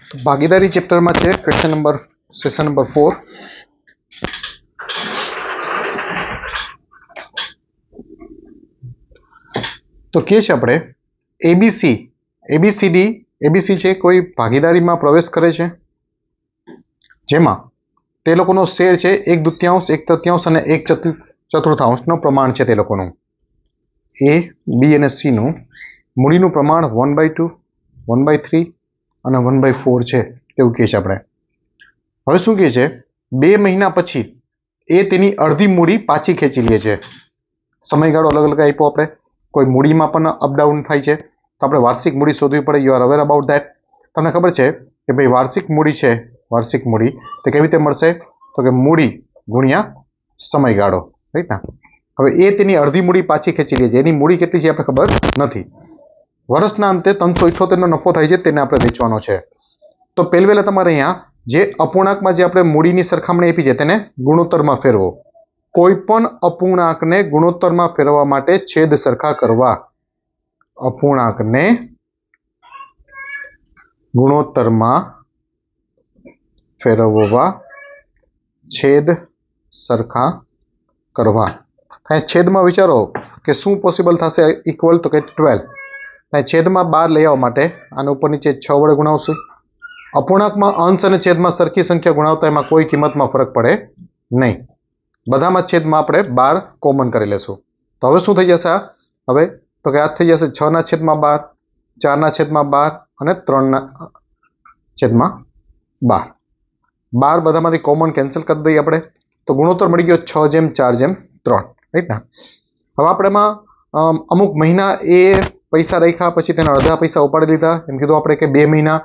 तो भागीदारी चैप्टर में है क्वेश्चन नंबर सेशन नंबर 4। तो के छे आपणे एबीसी एबीसीडी एबीसी छे कोई भागीदारी में प्रवेश करे छे जेमा ते लोकोनो शेर छे 1/2 1/3 અને 1/4 प्रमाण छे। ते लोकोनो ए बी અને सी નું મૂડીનું પ્રમાણ 1/2 1/3 અને 1/4 છે તેવું કહે છે આપણે। હવે શું કહે છે 2 મહિના પછી એ તેની અડધી મૂડી પાછી ખેંચી લે છે। સમયગાળો અલગ અલગ આપ્યો આપણે, કોઈ મૂડીમાં પણ અપડાઉન થાય છે તો આપણે વાર્ષિક મૂડી શોધવી પડે। You are aware about that. તમને ખબર છે કે ભાઈ વાર્ષિક મૂડી છે, વાર્ષિક મૂડી તે કેવી રીતે મળશે તો કે મૂડી ગુણ્યા સમયગાળો, રાઈટ ના। હવે એ તેની અડધી મૂડી પાછી ખેંચી લે છે, એની મૂડી કેટલી છે આપણે ખબર નથી। વર્ષના અંતે 378 નો નફો થાય છે, તેને આપણે વેચવાનો છે। તો પહેલા તમારે અહીંયા જે અપૂર્ણાંકમાં જે આપણે મૂડીની સરખામણી આપી છે તેને ગુણોત્તરમાં ફેરવો। કોઈ પણ અપૂર્ણાંકને ગુણોત્તરમાં ફેરવવા માટે છેદ સરખા કરવા। અપૂર્ણાંકને ગુણોત્તરમાં ફેરવવા છેદ સરખા કરવા। છેદમાં વિચારો કે શું પોસિબલ થશે ઇક્વલ તો કે 12। છેદમાં 12 લઈ આવવા માટે આને ઉપર નીચે 6 વડે ગુણાવશું। અપૂર્ણાંકમાં અંશ અને છેદમાં સરખી સંખ્યા ગુણાવતા એમાં કોઈ કિંમતમાં ફરક પડે નહીં। બધામાં છેદમાં આપણે 12 કોમન કરી લેશું। તો હવે શું થઈ જશે? હવે તો કે આ થઈ જશે 6/12, 4/12 અને 3/12। 12 બધામાંથી કોમન કેન્સલ કરી દઈએ આપણે તો ગુણોત્તર મળી ગયો 6/4/3, રાઈટ ના। હવે આપણે એમાં અમુક મહિના એ પૈસા રાખ્યા પછી તેના અડધા પૈસા ઉપાડી લીધા। એમ કીધું આપણે કે 2 મહિના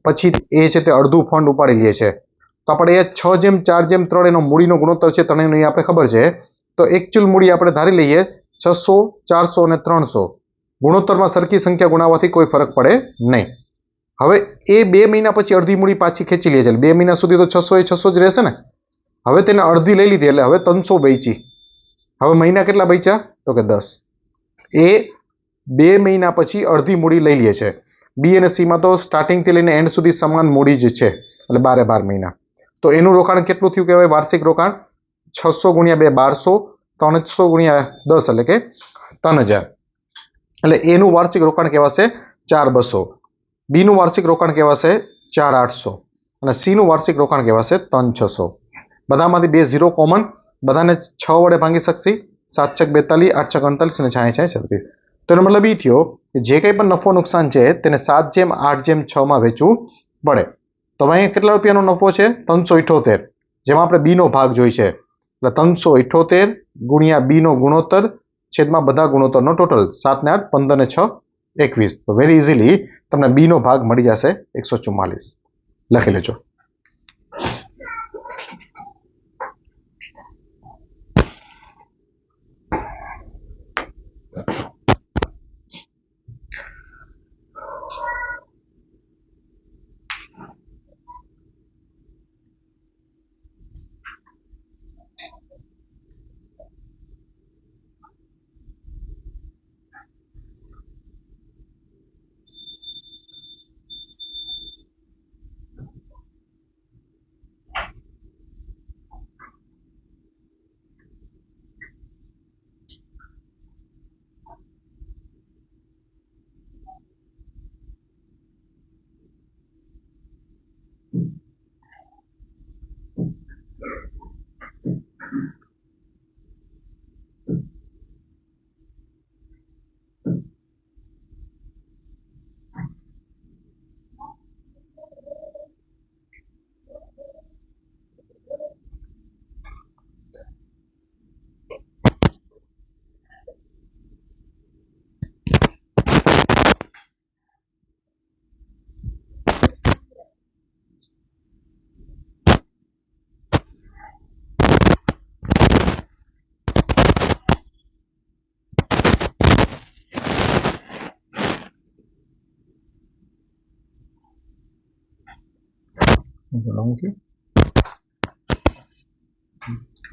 પછી એ છે તે અડધું ફંડ ઉપાડી લે છે તો આપણે એ 6/4/3 એનો મૂડીનો ગુણોત્તર છે ત્રણેયનો આપણે ખબર છે। તો એકચ્યુઅલ મૂડી આપણે ધારી લઈએ 600, 400 અને 300। ગુણોત્તરમાં સરખી સંખ્યા ગુણાવવાથી કોઈ ફરક પડે નહીં। હવે એ 2 મહિના પછી અડધી મૂડી પાછી ખેંચી લે છે, 2 મહિના સુધી તો 600 એ 600 જ રહેશે ને। હવે તેને અડધી લઈ લીધી એટલે હવે 300 વેચી। હવે મહિના કેટલા બચ્યા તો કે 10। એ 2 મહિના પછી અડધી મૂડી લઈ લે છે। બી અને સી માં તો સ્ટાર્ટિંગથી લઈને એન્ડ સુધી સમાન મૂડી જ છે એટલે 12 મહિના। તો એનું રોકાણ કેટલું થયું કહેવાય? વાર્ષિક રોકાણ 600 × 2 1200, 300 × 10 એટલે કે 3000। એટલે એનું વાર્ષિક રોકાણ કહેવાશે 4200, બી નું વાર્ષિક રોકાણ કહેવાશે 4800 અને સી નું વાર્ષિક રોકાણ કહેવાશે 3600। બધામાંથી 2 0 કોમન, બધાને 6 વડે ભાંગી શકશી। 7 × 42, 8 × 48 અને 6 × 36। તો એનો મતલબ એ થયો કે જે કંઈ પણ નફો નુકસાન છે તેને 7/8/6 માં વેચવું પડે। તો અહીંયા કેટલા રૂપિયાનો નફો છે? 378, જેમાં આપણે બી નો ભાગ જોઈ છે એટલે 378 ગુણ્યા બી નો ગુણોત્તર છેદમાં બધા ગુણોત્તરનો ટોટલ 7 ને 8 15 ને 6 21। તો વેરી ઇઝીલી તમને બી નો ભાગ મળી જશે 144। લખી લેજો।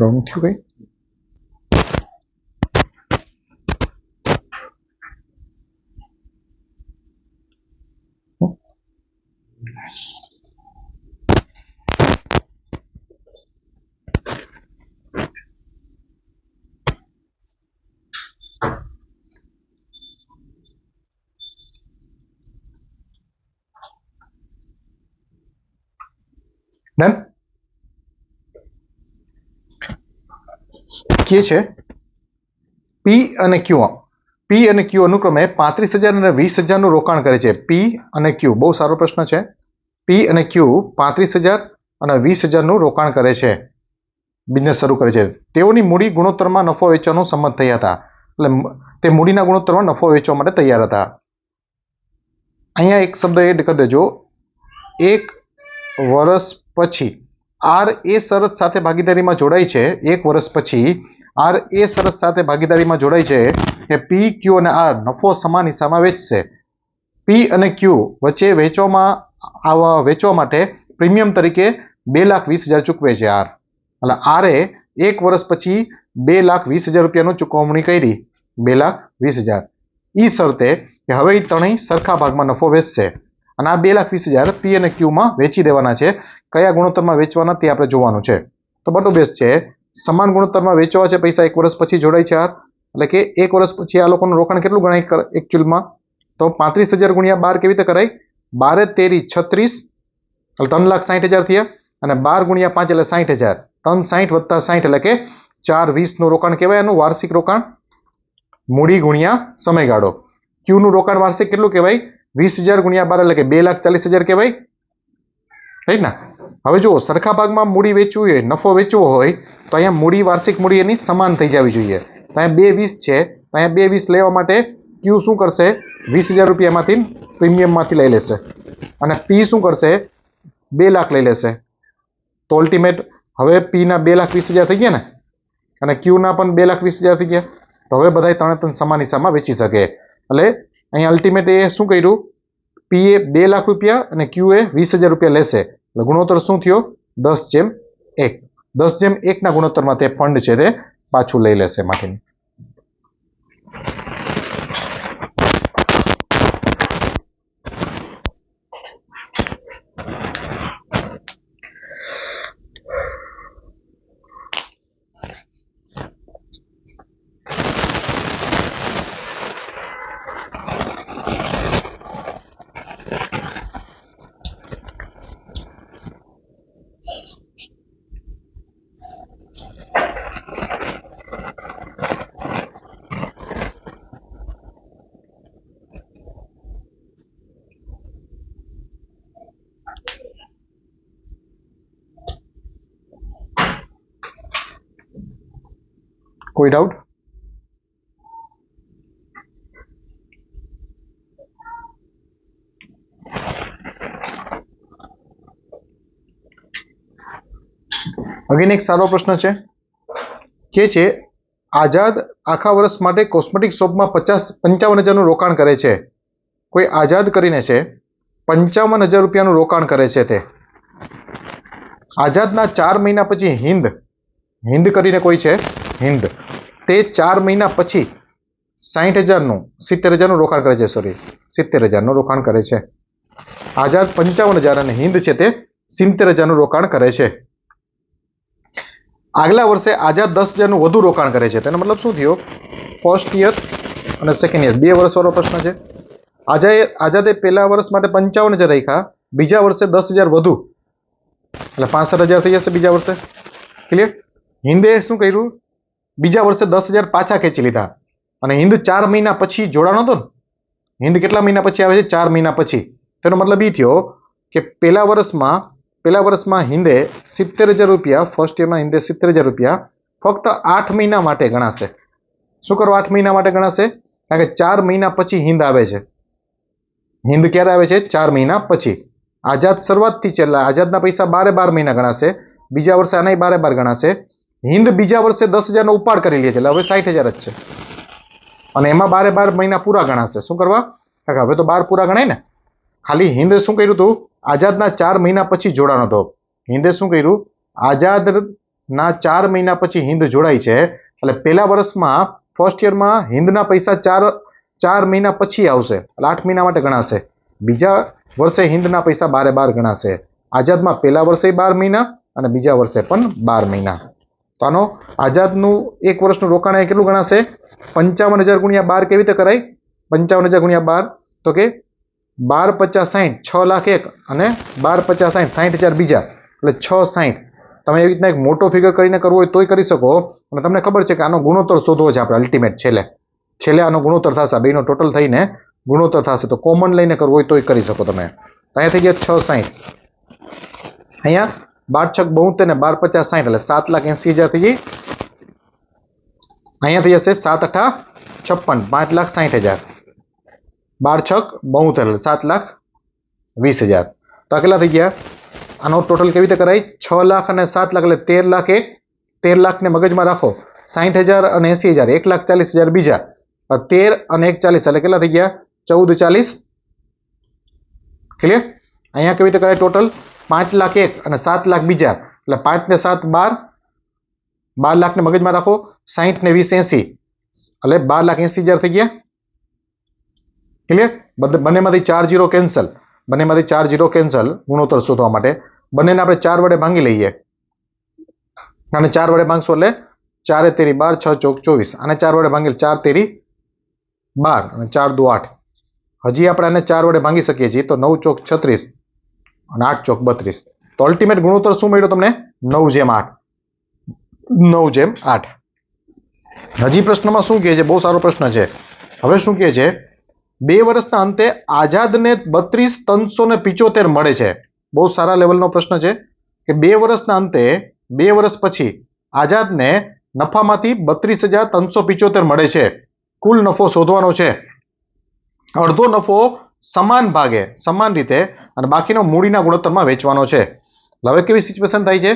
Wrong થયું કઈ? ડન. કે છે પી અને ક્યુ અનુક્રમે 35,000 અને 20,000 નું રોકાણ કરે છે. પી અને ક્યુ બહુ સારો પ્રશ્ન છે. પી અને ક્યુ 35,000 અને 20,000 નું રોકાણ કરે છે, બિઝનેસ શરૂ કરે છે. તેઓની મૂડી ગુણોત્તરમાં નફો વેચવાનું સંમત થયા હતા. એટલે તે મૂડીના ગુણોત્તરમાં નફો વેચવા માટે તૈયાર હતા. અહીંયા એક શબ્દ એડ કરી દેજો. 1 વર્ષ પછી આર એ શરત સાથે ભાગીદારીમાં જોડાય છે. 1 વર્ષ પછી આર એ શરત સાથે ભાગીદારીમાં જોડાય છે કે પી, ક્યુ અને આર નફો સમાન હિસ્સામાં વેચશે. પી અને ક્યુ વચ્ચે વેચવા માટે પ્રીમિયમ તરીકે 2,20,000 ચૂકવે છે આર. એટલે આરે 1 વર્ષ પછી 2,20,000 રૂપિયાનું ચૂકવણી કરી. 2,20,000 ઈ શરતે કે હવે એ ત્રણેય સરખા ભાગમાં નફો વેચશે અને આ 2,20,000 પી અને ક્યુમાં વેચી દેવાના છે. કયા ગુણોત્તરમાં વેચવાના તે આપણે જોવાનું છે. તો બધું બેસ્ટ છે. સમાન ગુણોત્તરમાં વેચવા છે પૈસા. 1 વર્ષ પછી જોડાય છે આર. એટલે કે 1 વર્ષ પછી આ લોકોનું રોકાણ કેટલું ગણાય એકચ્યુઅલમાં? તો 35,000 ગુણ્યા 12 કેવી રીતે કરાય? 12 તેરી 36 એટલે 3,60,000 થયા અને 12 ગુણ્યા 5 એટલે 60,000. 360 વત્તા 60 એટલે કે 420 નું રોકાણ કહેવાય. એનું વાર્ષિક રોકાણ મૂડી ગુણ્યા સમયગાળો. ક્યુ નું રોકાણ વાર્ષિક કેટલું કહેવાય? 20,000 ગુણ્યા 12 એટલે કે 2,40,000 કહેવાય. રાઈટ ને? હવે જુઓ, સરખા ભાગમાં મૂડી વેચવું હોય, નફો વેચવો હોય તો અહીંયા મૂડી વાર્ષિક મૂડી એની સમાન થઈ જવી જોઈએ. તો અહીંયા 2,20 છે. અહીંયા 2,20 લેવા માટે ક્યુ શું કરશે? 20,000 રૂપિયામાંથી પ્રીમિયમમાંથી લઈ લેશે અને પી શું કરશે? 2 લાખ લઈ લેશે. તો અલ્ટિમેટ હવે પી ના 2,20,000 થઈ ગયા ને અને ક્યુ ના પણ 2,20,000 થઈ ગયા. તો હવે બધા ત્રણે સમાન હિસ્સામાં વેચી શકે. એટલે અહીંયા અલ્ટિમેટ એ શું કર્યું? પી એ 2 લાખ રૂપિયા અને ક્યુ એ 20,000 રૂપિયા લેશે. એટલે ગુણોત્તર શું થયો? 10:1. 10:1 ના ગુણોત્તરમાં તે ફંડ છે તે પાછું લઈ લેશે માંથી. કોઈ ડાઉટ? અગેન એક સારો પ્રશ્ન છે. કે છે આઝાદ આખા વર્ષ માટે કોસ્મેટિક શોપમાં 55,000 નું રોકાણ કરે છે. કોઈ આઝાદ કરીને છે 55,000 રૂપિયાનું રોકાણ કરે છે. તે આઝાદના 4 મહિના પછી હિન્દ કરીને કોઈ છે, હિન્દ, તે 4 મહિના પછી 70,000 નું રોકાણ કરે છે. 70,000 નું રોકાણ કરે છે. આઝાદ 55,000 અને હિન્દ છે તે 70,000 નું રોકાણ કરે છે. આગલા વર્ષે આઝાદ 10,000 નું વધુ રોકાણ કરે છે. તેનો મતલબ શું થયો? ફર્સ્ટ યર અને સેકન્ડ યર 2 વર્ષ વાળો પ્રશ્ન છે. આઝાદે પહેલા વર્ષ માટે 55,000 રાખ્યા, બીજા વર્ષે 10,000 વધુ એટલે 65,000 થઈ જશે બીજા વર્ષે. ક્લિયર? હિન્દે શું કર્યું? બીજા વર્ષે 10,000 પાછા ખેંચી લીધા અને હિન્દ 4 મહિના પછી જોડાણો હતો ને. હિન્દ કેટલા મહિના પછી આવે છે? 4 મહિના પછી. તેનો મતલબ એ થયો કે પહેલા વર્ષમાં હિન્દે 70,000 રૂપિયા, ફર્સ્ટ યરમાં હિન્દે 70,000 રૂપિયા ફક્ત 8 મહિના માટે ગણાશે. શું કરો? 8 મહિના માટે ગણાશે કારણ કે 4 મહિના પછી હિન્દ આવે છે. હિન્દ ક્યારે આવે છે? 4 મહિના પછી. આઝાદ શરૂઆતથી છે એટલે આઝાદના પૈસા 12 મહિના ગણાશે. બીજા વર્ષે આના 12 ગણાશે. હિન્દ બીજા વર્ષે 10,000 નો ઉપાડ કરી લે છે એટલે હવે 60,000 જ છે અને એમાં 12 મહિના પૂરા ગણાશે. શું કરવા? કારણ કે હવે તો 12 પૂરા ગણાય ને. ખાલી હિન્દ શું કર્યું હતું? આઝાદના 4 મહિના પછી જોડાનો હતો. હિન્દે શું કર્યું? આઝાદના 4 મહિના પછી હિન્દ જોડાય છે એટલે પહેલા વર્ષમાં ફર્સ્ટ યરમાં હિન્દના પૈસા 4 મહિના પછી આવશે એટલે 8 મહિના માટે ગણાશે. બીજા વર્ષે હિન્દના પૈસા 12 ગણાશે. આઝાદમાં પહેલા વર્ષે 12 મહિના અને બીજા વર્ષે પણ 12 મહિના. તો આનો આઝાદનું 1 વર્ષનું રોકાણ કેટલું ગણાશે? 55,000 ગુણ્યા 12 કેવી રીતે કરાય? 55,000 ગુણ્યા 12 તો કે 12 × 50 = 60, 6,01,000 અને 12 × 50 = 60,000 બીજા એટલે 660 તમે એવી રીતના એક મોટો ફિગર કરીને કરવો હોય તોય કરી શકો અને તમને ખબર છે કે આનો ગુણોત્તર શોધવો છે આપણે અલ્ટિમેટ છેલ્લે આનો ગુણોત્તર થશે આ બેનો ટોટલ થઈને ગુણોત્તર થશે તો કોમન લઈને કરવો હોય તોય કરી શકો તમે અહીંયા થઈ ગયા 660 અહીંયા 12 6 72 ને 12 50 60 એટલે 7,80,000 થઈ ગઈ અહીંયા થઈ જશે 7 8 56 5,60,000 12 6 72 એટલે 7,20,000 તો આ કેટલા થઈ ગયા આનો ટોટલ કેવી રીતે કરાય 6 લાખ અને 7 લાખ એટલે 13 લાખ એક 13 લાખ ને મગજમાં રાખો 60,000 અને 80,000 1,40,000 બીજા 13 અને 1 40 એટલે કેટલા થઈ ગયા 14,40 ક્લિયર અહીંયા કેવી રીતે કરાય ટોટલ 5 લાખ એક અને 7 લાખ બીજા એટલે 5 ને 7 12 લાખ ને મગજમાં રાખો 60 ને 20 80 એટલે 12,80,000 થઈ ગયા ક્લિયર બંનેમાંથી 4 0 કેન્સલ બંનેમાંથી 4 0 કેન્સલ ગુણોત્તર શોધવા માટે બંનેને આપણે 4 વડે ભાંગી લઈએ અને 4 વડે ભાંગશો એટલે 4 તેરી 12 6 ચોક 24 આને 4 વડે ભાંગી 4 તેરી 12 અને 4 દુ 8 હજી આપણે આને 4 વડે ભાંગી શકીએ છીએ તો 9 ચોક 36 અને 8 ચોક 32 તો અલ્ટિમેટ ગુણોત્તર શું મળ્યો તમને 9/8 9/8 હજી પ્રશ્નમાં શું કહે છે બહુ સારો પ્રશ્ન છે હવે શું કહે છે 2 વર્ષના અંતે આઝાદને 32,375 મળે છે બહુ સારા લેવલનો પ્રશ્ન છે કે 2 વર્ષના અંતે 2 વર્ષ પછી આઝાદને નફામાંથી 32,375 મળે છે કુલ નફો શોધવાનો છે અડધો નફો સમાન ભાગે સમાન રીતે અને બાકીનો મૂડીના ગુણોત્તરમાં વેચવાનો છે હવે કેવી સિચ્યુએશન થાય છે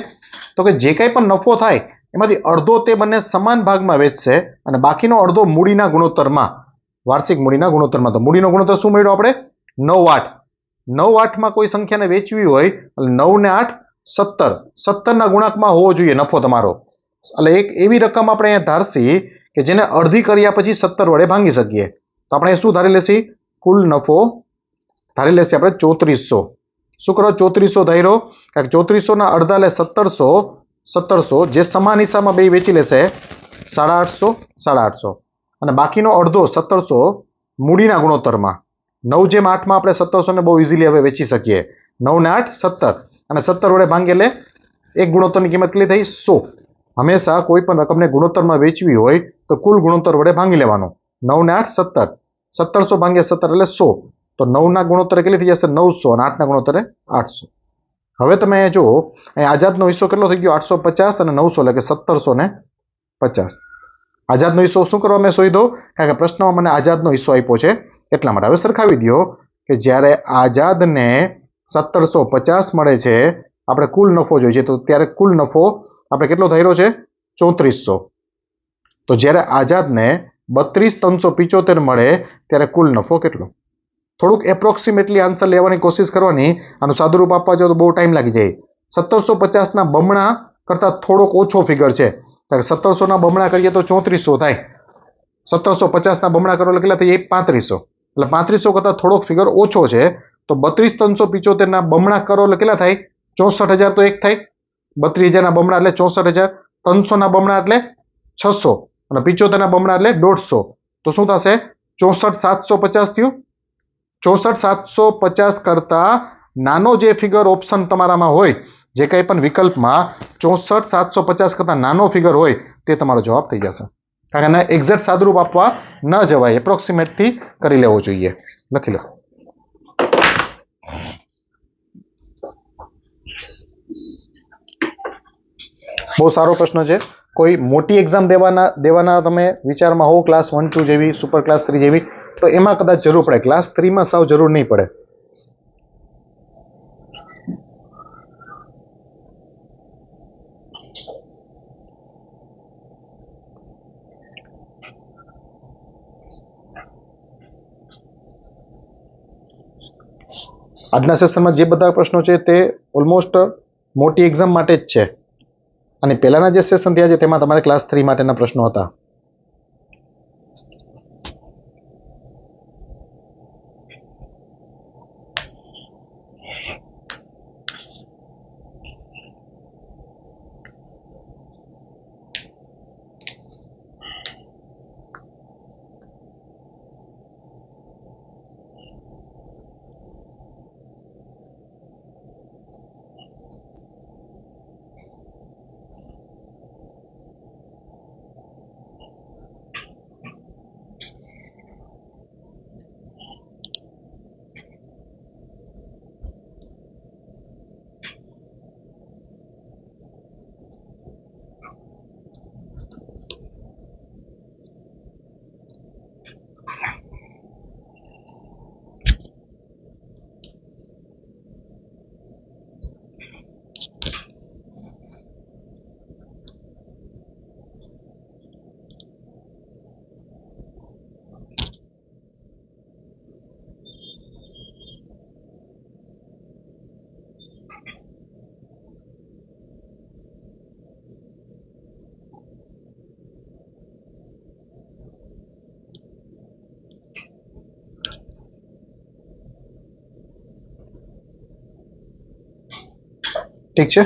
તો કે જે કંઈ પણ નફો થાય એમાંથી અડધો તે બંને સમાન ભાગમાં વેચશે અને બાકીનો અડધો મૂડીના ગુણોત્તરમાં વાર્ષિક મૂડીના ગુણોત્તરમાં તો મૂડીનો ગુણોત્તર શું મળ્યો આપણે 9/8 9/8 કોઈ સંખ્યાને વેચવી હોય એટલે 9 ને 8 17 17ના ગુણાંકમાં હોવો જોઈએ નફો તમારો એટલે એક એવી રકમ આપણે અહીંયા ધારશી કે જેને અડધી કર્યા પછી 17 વડે ભાંગી શકીએ તો આપણે શું ધારી લેશી કુલ નફો ધારી લેશે આપણે 3400 શું કરો 3400 ધાર્યો કારણ કે 3400 ના અડધા એટલે 1700 જે સમાન હિસ્સામાં બે વેચી લેશે 850 અને બાકીનો અડધો 1700 મૂડીના ગુણોત્તરમાં 9/8 માં આપણે 1700 ને બહુ ઇઝીલી હવે વેચી શકીએ 9 ને 8 17 અને 17 વડે ભાંગી એટલે એક ગુણોત્તરની કિંમત કેટલી થઈ 100 હંમેશા કોઈ પણ રકમને ગુણોત્તરમાં વેચવી હોય તો કુલ ગુણોત્તર વડે ભાંગી લેવાનું 9 ને 8 17 1700 ભાંગ્યા 17 એટલે 100 તો 9 ના ગુણોત્તરે કેટલી થઈ જશે 900 અને 8 ના ગુણોત્તરે 800 હવે તમે જો અહીં આઝાદનો હિસ્સો કેટલો થઈ ગયો 850 અને 900 એટલે કે 1750 આઝાદનો હિસ્સો શું કરવા મેં શોધ્યો કારણ કે પ્રશ્નમાં મને આઝાદનો હિસ્સો આપ્યો છે એટલા માટે હવે સરખાવી દો કે જ્યારે આઝાદને 1750 મળે છે આપણે કુલ નફો જોઈએ તો ત્યારે કુલ નફો આપણે કેટલો ધાર્યો છે 3400 તો જ્યારે આઝાદને 32,375 મળે ત્યારે કુલ નફો કેટલો થોડુંક એપ્રોક્સિમેટલી આન્સર લેવાની કોશિશ કરવાની આનું સાદું રૂપ આપવા જાવ તો બહુ ટાઈમ લાગી જાય 1750 બમણા કરતાં થોડોક ઓછો ફિગર છે 1700 ના બમણા કરીએ તો 3400 થાય 1750 બમણા કરો એટલે કેટલા થઈ જાય 3500 એટલે 3500 કરતાં થોડોક ફિગર ઓછો છે તો 32,375 ના બમણા કરો એટલે કેટલા થાય 64,000 તો એક થાય 32,000 ના બમણા એટલે 64,000 300 ના બમણા એટલે 600 અને 75 ના બમણા એટલે 150 તો શું થશે 64,750 થયું 64,750 કરતા નાનો જે ફિગર ઓપ્શન તમારામાં હોય જે કંઈ પણ વિકલ્પમાં 64,750 કરતા નાનો ફિગર હોય તે તમારો જવાબ થઈ જશે કારણ કે એને એક્ઝેક્ટ સાદુરૂપ આપવા ન જવાય એપ્રોક્સિમેટથી કરી લેવો જોઈએ લખી લો બહુ સારો પ્રશ્ન છે કોઈ મોટી એક્ઝામ દેવાના તમે વિચારમાં હો ક્લાસ 1 2 જેવી સુપર ક્લાસ 3 જેવી તો એમાં કદાચ જરૂર પડે ક્લાસ 3 માં સાવ જરૂર નહીં પડે આજના સેશનમાં જે બધા પ્રશ્નો છે તે ઓલમોસ્ટ મોટી એક્ઝામ માટે જ છે અને પહેલાના જે સેશન થયા છે તેમાં તમારે ક્લાસ 3 માટેના પ્રશ્નો હતા ઠીક છે.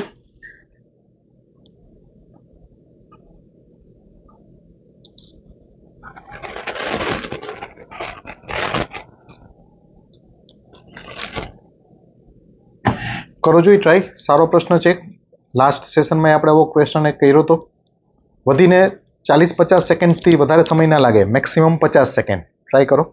કરો જોઈએ ટ્રાય. સારો પ્રશ્ન છે. લાસ્ટ સેશનમાં આપણે આવો ક્વેશ્ચન એક કર્યો હતો. વધીને 40-50 સેકન્ડથી વધારે સમય ના લાગે, મેક્સિમમ 50 સેકન્ડ. ટ્રાય કરો.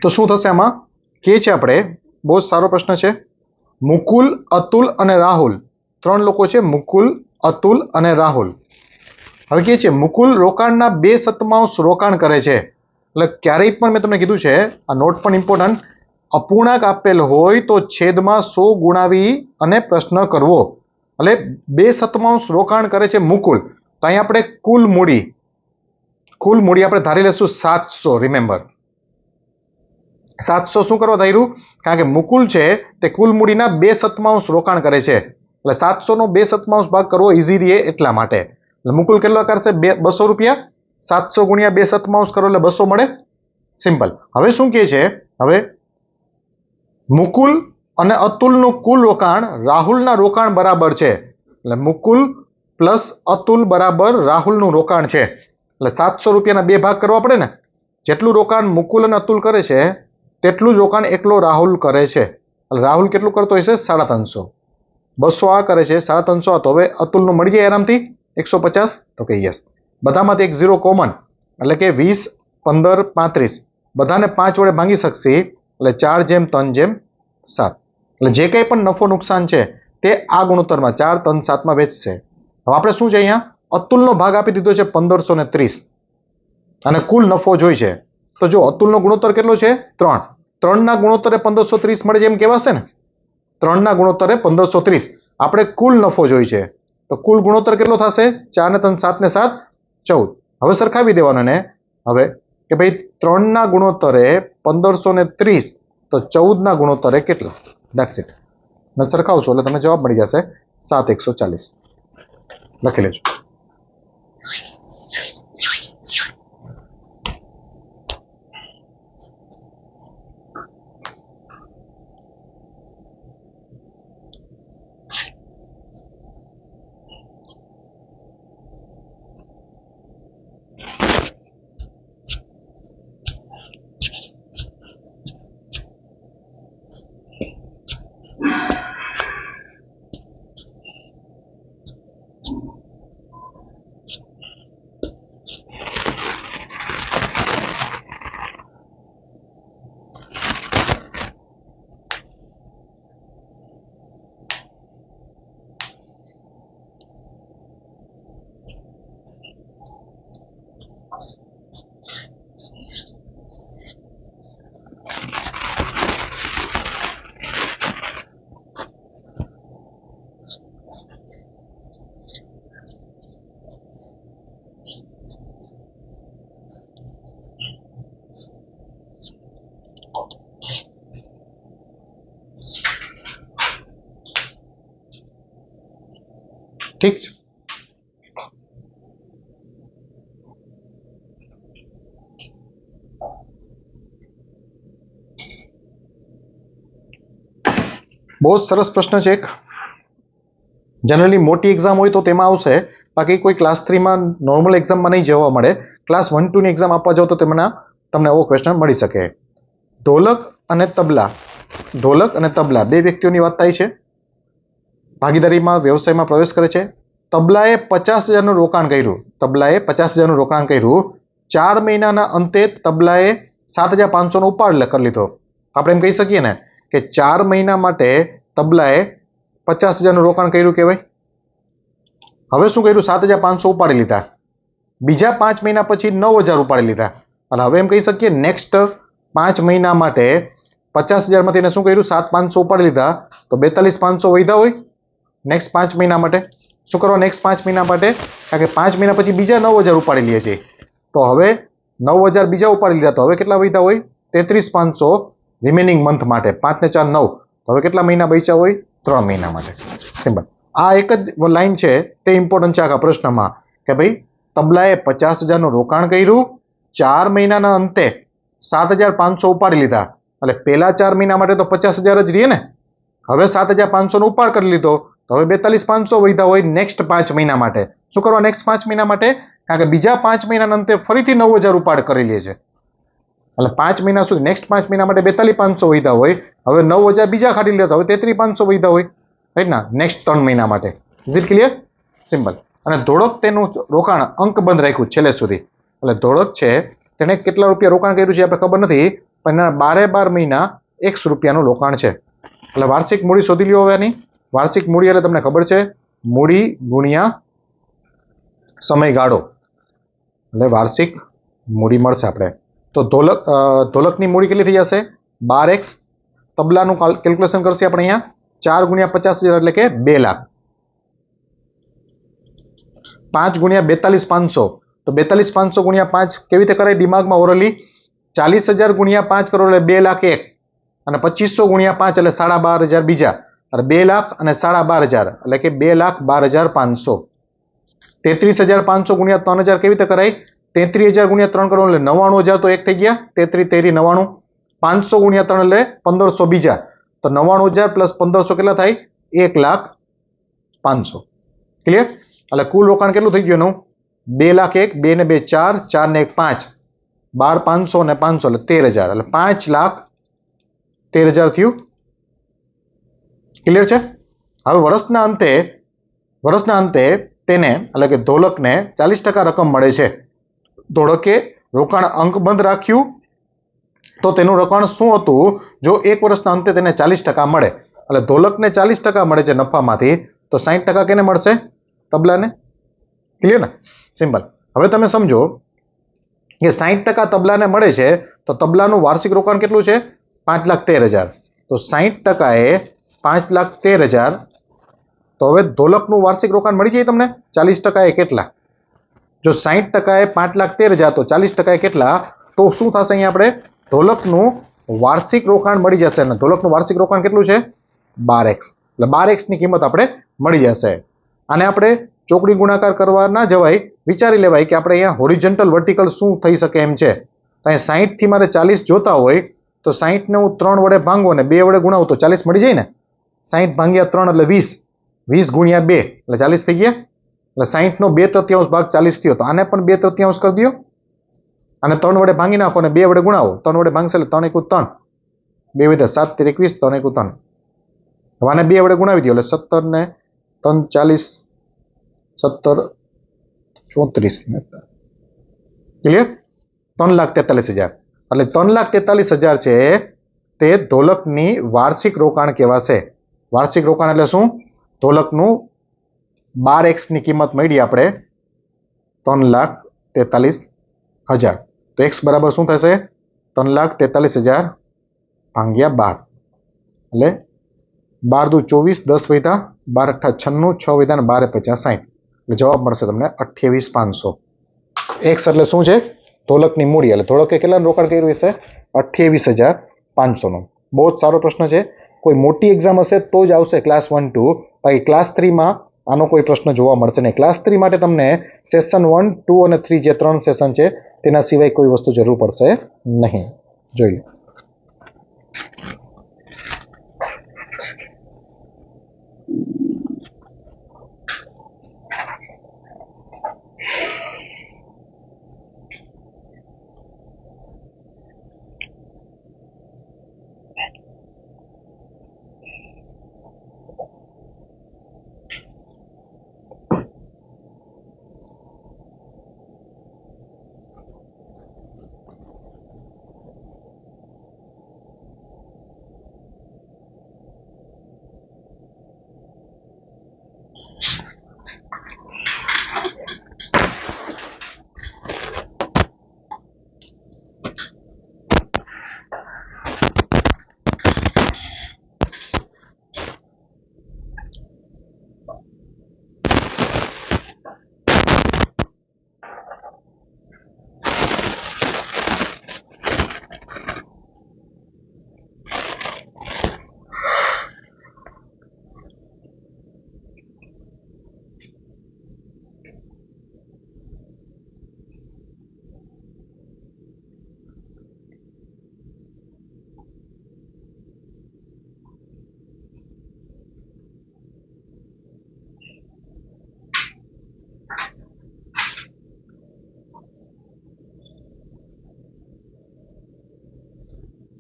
તો શું થશે આમાં? કે છે આપણે, બહુ જ સારો પ્રશ્ન છે. મુકુલ, અતુલ અને રાહુલ, 3 લોકો છે. મુકુલ, અતુલ અને રાહુલ. હવે કે છે મુકુલ રોકાણના 2/7 રોકાણ કરે છે. એટલે ક્યારેય પણ મેં તમને કીધું છે, આ નોટ પણ ઇમ્પોર્ટન્ટ, અપૂર્ણાંક આપેલ હોય તો છેદમાં 100 ગુણાવી અને પ્રશ્ન કરવો. એટલે 2/7 રોકાણ કરે છે મુકુલ. તો અહીંયા આપણે કુલ મૂડી આપણે ધારી લેશું 700. રિમેમ્બર, 700 શું કરવા ધાર્યું? કારણ કે મુકુલ છે તે કુલ મૂડીના 2/7 રોકાણ કરે છે. એટલે 700 નો 2/7 ભાગ કરવો ઈઝી રહે એટલા માટે. એટલે મુકુલ કેટલો કરશે? 200 રૂપિયા. 700 ગુણ્યા 2/7 કરો એટલે 200 મળે. સિમ્પલ. હવે શું કહે છે? હવે મુકુલ અને અતુલનું કુલ રોકાણ રાહુલના રોકાણ બરાબર છે. એટલે મુકુલ પ્લસ અતુલ બરાબર રાહુલનું રોકાણ છે. એટલે 700 રૂપિયાના 2 ભાગ કરવા પડે ને. જેટલું રોકાણ મુકુલ અને અતુલ કરે છે તેટલું જ રોકાણ એકલો રાહુલ કરે છે. એટલે રાહુલ કેટલું કરતો હશે? 350. 200 આ કરે છે, 350 આ. તો હવે અતુલનું મળી જાય આરામથી 150. તો કે યસ. બધામાંથી એક 0 કોમન, એટલે કે 20, 15, 35 બધાને 5 વડે ભાંગી શકશે. એટલે 4/3/7. એટલે જે કંઈ પણ નફો નુકસાન છે તે આ ગુણોત્તરમાં 4, 3, 7માં વેચશે. હવે આપણે શું છે અહીંયા? અતુલનો ભાગ આપી દીધો છે 1530 અને કુલ નફો જોઈ છે. તો જો અતુલનો ગુણોત્તર કેટલો છે? 3. 3ના ગુણોત્તરે 1530 મળે છે એમ કહેવાશે ને. 3ના ગુણોત્તરે 1530. આપણે કુલ નફો જોઈ છે. તો કુલ ગુણોત્તર કેટલો થશે? 4 ને 3 7 ને 7 14. હવે સરખાવી દેવાનું ને. હવે કે ભાઈ 3ના ગુણોત્તરે 1530 તો 14ના ગુણોત્તરે કેટલો? That's it. ને સરખાવશો એટલે તમને જવાબ મળી જશે 7140. લખી લેજો. ઠીક છે. બહુ સરસ પ્રશ્ન છે એક. જનરલી મોટી એક્ઝામ હોય તો તેમાં આવશે, બાકી કોઈ ક્લાસ 3માં નોર્મલ એક્ઝામમાં નહીં જોવા મળે. ક્લાસ 1-2 ની એક્ઝામ આપવા જાઓ તો તમને એવો ક્વેશ્ચન મળી શકે. ઢોલક અને તબલા બે વ્યક્તિઓની વાત થાય છે. ભાગીદારીમાં વ્યવસાયમાં પ્રવેશ કરે છે. તબલાએ 50,000નું રોકાણ કર્યું. 4 મહિનાના અંતે તબલાએ 7,500નો ઉપાડ કરી લીધો. આપણે એમ કહી શકીએ ને કે 4 મહિના માટે તબલાએ 50,000નું રોકાણ કર્યું કહેવાય. હવે શું કર્યું? 7,500 ઉપાડી લીધા. બીજા 5 મહિના પછી 9,000 ઉપાડી લીધા. અને હવે એમ કહી શકીએ નેક્સ્ટ 5 મહિના માટે 50,000માંથી એને શું કર્યું? 7,500 ઉપાડી લીધા તો 42,500 વધ્યા હોય. નેક્સ્ટ 5 મહિના માટે શું કરવા? નેક્સ્ટ 5 મહિના માટે કારણ કે 5 મહિના પછી બીજા 9,000 ઉપાડી લઈએ છીએ. તો હવે 9,000 બીજા ઉપાડી લીધા તો હવે કેટલા વધ્યા હોય? 33,500 રિમેનિંગ મંથ માટે. 5 ને 4 9. તો હવે કેટલા મહિના બચ્યા હોય? 3 મહિના માટે. સિમ્પલ. આ એક જ લાઈન છે તે ઇમ્પોર્ટન્ટ છે આખા પ્રશ્નમાં કે ભાઈ તબલાએ 50,000નું રોકાણ કર્યું, 4 મહિનાના અંતે 7,500 ઉપાડી લીધા. એટલે પહેલા 4 મહિના માટે તો 50,000 જ રહીએ ને. હવે 7,500નો ઉપાડ કરી લીધો તો હવે 42,500 વધ્યા હોય નેક્સ્ટ 5 મહિના માટે. શું કરવા નેક્સ્ટ 5 મહિના માટે? કારણ કે બીજા 5 મહિનાના અંતે ફરીથી 9,000 ઉપાડ કરી લે છે. એટલે 5 મહિના સુધી નેક્સ્ટ 5 મહિના માટે 42,500 વધ્યા હોય. હવે 9,000 બીજા કાઢી લેતા હવે 33,500 વધ્યા હોય. રાઈટ ના? નેક્સ્ટ 3 મહિના માટે. Is it clear? સિમ્પલ. અને ધોળક તેનું રોકાણ અંકબંધ રાખ્યું છેલ્લે સુધી. એટલે ધોળક છે તેણે કેટલા રૂપિયા રોકાણ કર્યું છે આપણે ખબર નથી, પણ એના 12 મહિના ₹100નું રોકાણ છે. એટલે વાર્ષિક મૂડી શોધી લ્યો. હવે આની વાર્ષિક મૂડી એટલે તમને ખબર છે મૂડી ગુણ્યા સમયગાળો એટલે વાર્ષિક મૂડી મળશે આપણે. તો ધોલકની મૂડી કેટલી થઈ જશે? 12x. તબલાનું કેલ્ક્યુલેશન કરશે આપણે અહીંયા 4 ગુણ્યા 50,000 એટલે કે 2 લાખ. 5 ગુણ્યા 42,500 તો 42,500 ગુણ્યા 5 કેવી રીતે કરાય દિમાગમાં ઓરલી? 40,000 ગુણ્યા 5 કરો એટલે 2 લાખ એક અને 2500 ગુણ્યા 5 એટલે 12,500 બીજા એટલે 2 લાખ અને 12,500 એટલે કે 2,12,500. 33,500 ગુણ્યા 3,000 કેવી રીતે કરાય? 33,000 ગુણ્યા 3 કરો એટલે 99,000 તો એક થઈ ગયા. 33 99. 500 ગુણ્યા 3 એટલે 1,500 બીજા તો 99,000 પ્લસ 1,500 કેટલા થાય? 1,05,000. ક્લિયર? એટલે કુલ રોકાણ કેટલું થઈ ગયું એનું? 2 લાખ 1, 2 ને 2 4, 4 ને 1 5, 12,500 ને 500 એટલે 13,000 એટલે 5,13,000 થયું. ક્લિયર છે? હવે વર્ષના અંતે તેને એટલે કે ધોળકને 40% રકમ મળે છે. ધોળકે રોકાણ અંકબંધ રાખ્યું તો તેનું રોકાણ શું હતું? જો એક વર્ષના અંતે તેને 40% મળે એટલે ધોળકને 40% મળે છે નફામાંથી તો 60% કેને મળશે? તબલાને. ક્લિયર ને? સિમ્પલ. હવે તમે સમજો કે 60% તબલાને મળે છે તો તબલાનું વાર્ષિક રોકાણ કેટલું છે? 5,13,000. તો 60% એ 5,13,000. તો હવે ધોળકનું વાર્ષિક રોકાણ મળી જાય તમને? 40% એ કેટલા? જો 60% એ 5,13,000 તો 40% એ કેટલા? તો શું થશે અહીંયા આપણે? ધોળકનું વાર્ષિક રોકાણ મળી જશે અને ધોળકનું વાર્ષિક રોકાણ કેટલું છે? 12x. એટલે 12x ની કિંમત આપણે મળી જશે. આને આપણે ચોકડી ગુણાકાર કરવા ના જવાય, વિચારી લેવાય કે આપણે અહીંયા હોરિઝોન્ટલ વર્ટિકલ શું થઈ શકે એમ છે. અહીંયા 60 થી મારે 40 જોતા હોય તો 60 ને હું 3 વડે ભાંગું અને 2 વડે ગુણાવું તો 40 મળી જાય ને. 60 ભાગ્યા 3 એટલે 20, 20 ગુણ્યા 2 એટલે 40 થઈ ગયા. એટલે 60 નો 2/3 ભાગ 40 થયો તો આને પણ 2/3 કરી દો અને 3 વડે ભાંગી નાખો અને 2 વડે ગુણાવો. 3 વડે ભાંગશે એટલે 3 × 3, 2 વધે 7 × 21, 3 × 3. હવે આને 2 વડે ગુણાવી દો એટલે 17 ને 3 40, 17 34. ક્લિયર? 3,43,000. એટલે 3,43,000 છે તે ધોળકની વાર્ષિક રોકાણ કહેવાશે. વાર્ષિક રોકાણ એટલે શું? ધોળકનું 12x ની કિંમત મળી આપણે 3,43,000. તો x બરાબર શું થશે? 3,43,000 ભાગ્યા 12 એટલે 12 દુ 24, 10 વધ્યા, 12 × 8 = 96, 6 વધ્યા અને 12 × 50 = 60. એટલે જવાબ મળશે તમને 28,500. x એટલે શું છે? ધોળકની મૂડી. એટલે ધોળકે કેટલાનું રોકાણ કર્યું હશે? 28,500નું. બહુ જ સારો પ્રશ્ન છે. કોઈ મોટી એક્ઝામ હશે તો જ આવશે ક્લાસ 1-2. બાકી ક્લાસ 3માં આનો કોઈ પ્રશ્ન જોવા મળશે નહીં. ક્લાસ 3 માટે તમને સેશન 1, 2 અને 3 જે 3 સેશન છે તેના સિવાય કોઈ વસ્તુ જરૂર પડશે નહીં. જોઈ લો.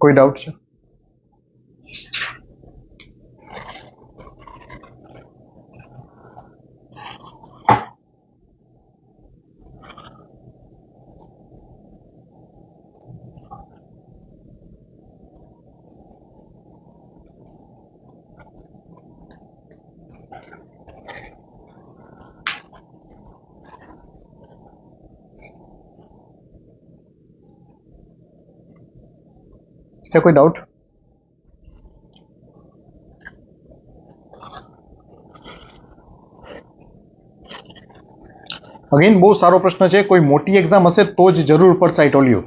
કોઈ ડાઉટ છે? છે કોઈ ડાઉટ? અગેન બહુ સારો પ્રશ્ન છે. કોઈ મોટી એક્ઝામ હશે તો જ જરૂર પડશે. આઈ ટોલ્ડ યુ.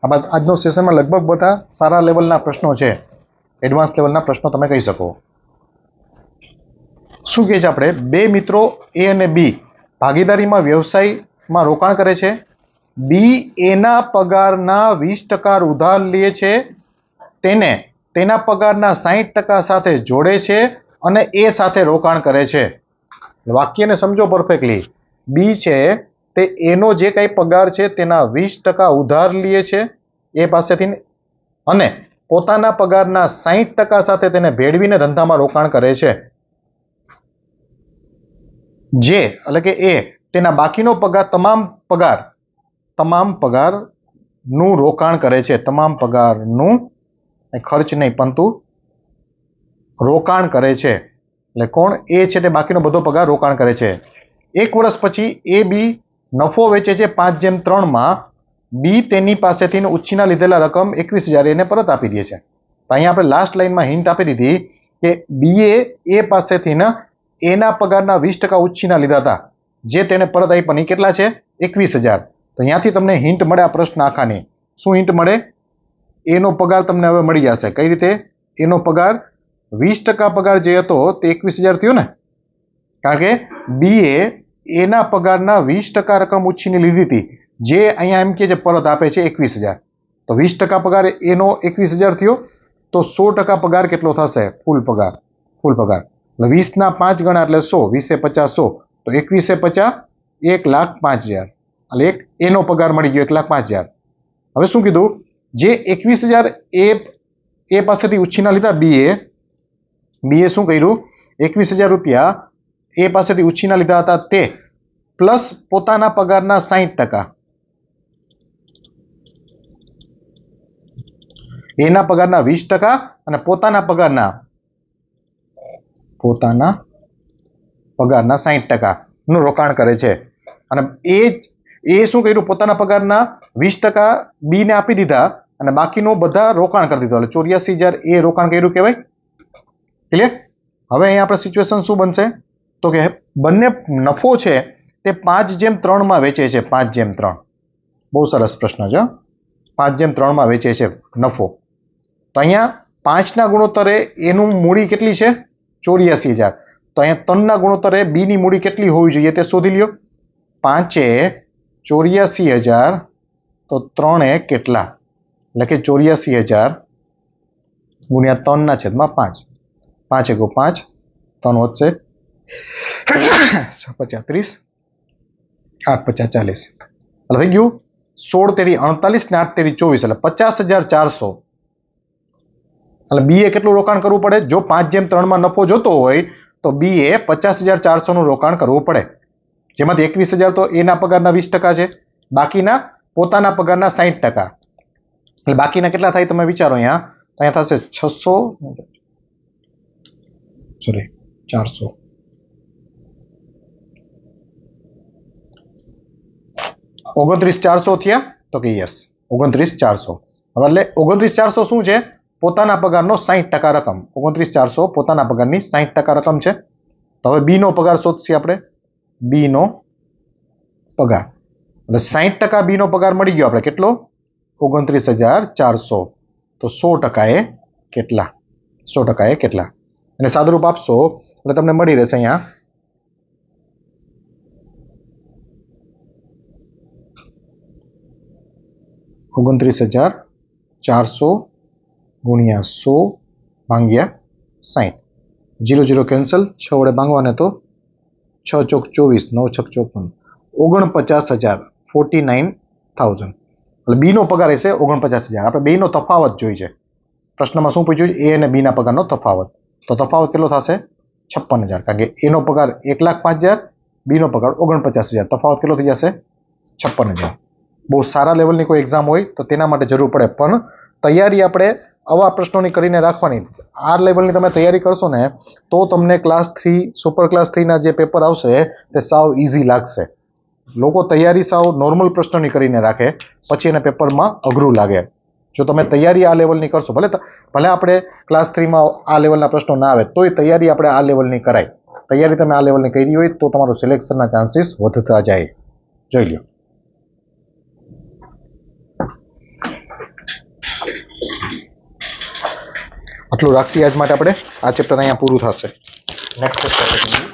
આ બાદ આજનો સેશનમાં લગભગ બધા સારા લેવલના પ્રશ્નો છે. એડવાન્સ લેવલના પ્રશ્નો તમે કહી શકો. શું કહે છે આપણે? બે મિત્રો એ અને બી ભાગીદારીમાં વ્યવસાયમાં રોકાણ કરે છે. બી એના પગારના 20% ઉધાર લે છે, તેને તેના પગારના 60% સાથે જોડે છે અને એ સાથે રોકાણ કરે છે. વાક્યને સમજો પરફેક્ટલી. બી છે તે એનો જે કંઈ પગાર છે તેના 20% ઉધાર લે છે એ પાસેથી અને પોતાના પગારના 60% સાથે તેને ભેળવીને ધંધામાં રોકાણ કરે છે. જે એટલે કે એ તેના બાકીનો પગાર તમામ પગારનું રોકાણ કરે છે. તમામ પગારનું ખર્ચ નહીં પરંતુ રોકાણ કરે છે. એટલે કોણ? એ છે તે બાકીનો બધો પગાર રોકાણ કરે છે. 1 વર્ષ પછી એ બી નફો વેચે છે 5/3 બી તેની પાસેથી ઉછીના લીધેલા રકમ 21,000 એને પરત આપી દે છે. તો અહીંયા આપણે લાસ્ટ લાઈનમાં હિન્ટ આપી દીધી કે બીએ એ પાસેથી એના પગારના 20% ઉછીના લીધા હતા, જે તેને પરત આપ્યા. કેટલા છે? 21,000. તો અહીંયાથી તમને હિન્ટ મળે આ પ્રશ્ન આખાની. શું હિન્ટ મળે? એનો પગાર તમને હવે મળી જશે. કઈ રીતે? એનો પગાર 20% પગાર જે હતો તે 21,000 થયો ને, કારણ કે બીએ એના પગારના 20% રકમ ઉછીની લીધી હતી, જે અહીંયા એમ કે છે પરત આપે છે 21,000. તો 20% પગાર એનો 21,000 થયો, તો 100% પગાર કેટલો થશે? ફૂલ પગાર. એટલે 20 ના 5 ગણા એટલે 100. 20 × 50 100. તો 21 × 50 1,05,000. એટલે એનો પગાર મળી ગયો 1,05,000. હવે શું કીધું? જે 21,000 એ પાસેથી ઉછીના લીધા બીએ શું કર્યું? 21,000 રૂપિયા એ પાસેથી ઉછીના લીધા હતા તે પ્લસ પોતાના પગારના 60%. એના પગારના 20% અને પોતાના પગારના 60% નું રોકાણ કરે છે. અને એ શું કર્યું? પોતાના પગારના 20% બીને આપી દીધા અને બાકીનો બધા રોકાણ કરી દીધો. એટલે 84,000 એ રોકાણ કર્યું કહેવાય. ક્લિયર? હવે અહીંયા આપણે સિચ્યુએશન શું બનશે? તો કે બંને નફો છે તે 5/3 વેચે છે. 5/3. બહુ સરસ પ્રશ્ન છે. 5/3 વેચે છે નફો. તો અહીંયા 5ના ગુણોત્તરે એનું મૂડી કેટલી છે? 84,000. તો અહીંયા 3ના ગુણોત્તરે બીની મૂડી કેટલી હોવી જોઈએ તે શોધી લ્યો. 5 84,000 તો 3 કેટલા? એટલે કે 84,000 ગુણ્યા 3/5. 5 × 5 3 વધશે 6 × 30 8 × 40. એટલે થઈ ગયું 16 × 38 ને 8 × 24 એટલે 50,400. એટલે બીએ કેટલું રોકાણ કરવું પડે? જો 5/3 નફો જોતો હોય તો બીએ 50,400 નું રોકાણ કરવું પડે, જેમાંથી 21,000 તો એના પગારના 20% છે, બાકીના પોતાના પગારના 60%. એટલે બાકીના કેટલા થાય તમે વિચારો. અહીંયા થશે 400 29,400 થયા. તો કે યસ 29,400. હવે એટલે 29,400 શું છે? પોતાના પગારનો 60% રકમ. 29,400 પોતાના પગારની 60% રકમ છે. તો હવે બી નો પગાર શોધશે આપણે. બી નો પગાર એટલે 60% બી નો પગાર મળી ગયો આપણે. કેટલો? 29,400. તો 100% એ કેટલા? 100% એ કેટલા? અને સાદુરૂપ આપશો એટલે તમને મળી રહેશે અહીંયા 29,400 ગુણ્યા 100 ભાગ્યા 60. 0 0 કેન્સલ. 6 વડે ભાંગવાને તો 6 ચોક 24 9 છક 54 49,000 49,000. એટલે બી નો પગાર હશે 49,000. આપણે બે નો તફાવત જોઈ છે. પ્રશ્નમાં શું પૂછ્યું એ અને બી ના પગારનો તફાવત. તો તફાવત કેટલો થશે? 56,000. કારણ કે એનો પગાર 1,05,000, બી નો પગાર 49,000. તફાવત કેટલો થઈ જશે? 56,000. બહુ સારા લેવલની કોઈ એક્ઝામ હોય તો તેના માટે જરૂર પડે, પણ તૈયારી આપણે આવા પ્રશ્નોની કરીને રાખવાની. આ લેવલની તમે તૈયારી કરશો ને તો તમને ક્લાસ 3 સુપર ક્લાસ 3 ના જે પેપર આવશે તે સાવ ઇઝી લાગશે. લોકો તૈયારી સાવ નોર્મલ પ્રશ્નોની કરીને રાખે, પછી એના પેપરમાં અઘરું લાગે. જો તમે તૈયારી આ લેવલની કરશો, ભલે આપણે ક્લાસ 3માં આ લેવલના પ્રશ્નો ના આવે તોય તૈયારી આપણે આ લેવલની કરાય. તૈયારી તમે આ લેવલની કરી હોય તો તમારું સિલેક્શનના ચાન્સીસ વધતા જાય. જોઈ લો. આટલું રાખશી આજ માટે. આપણે આ ચેપ્ટર અહીંયા પૂરું થશે. નેક્સ્ટ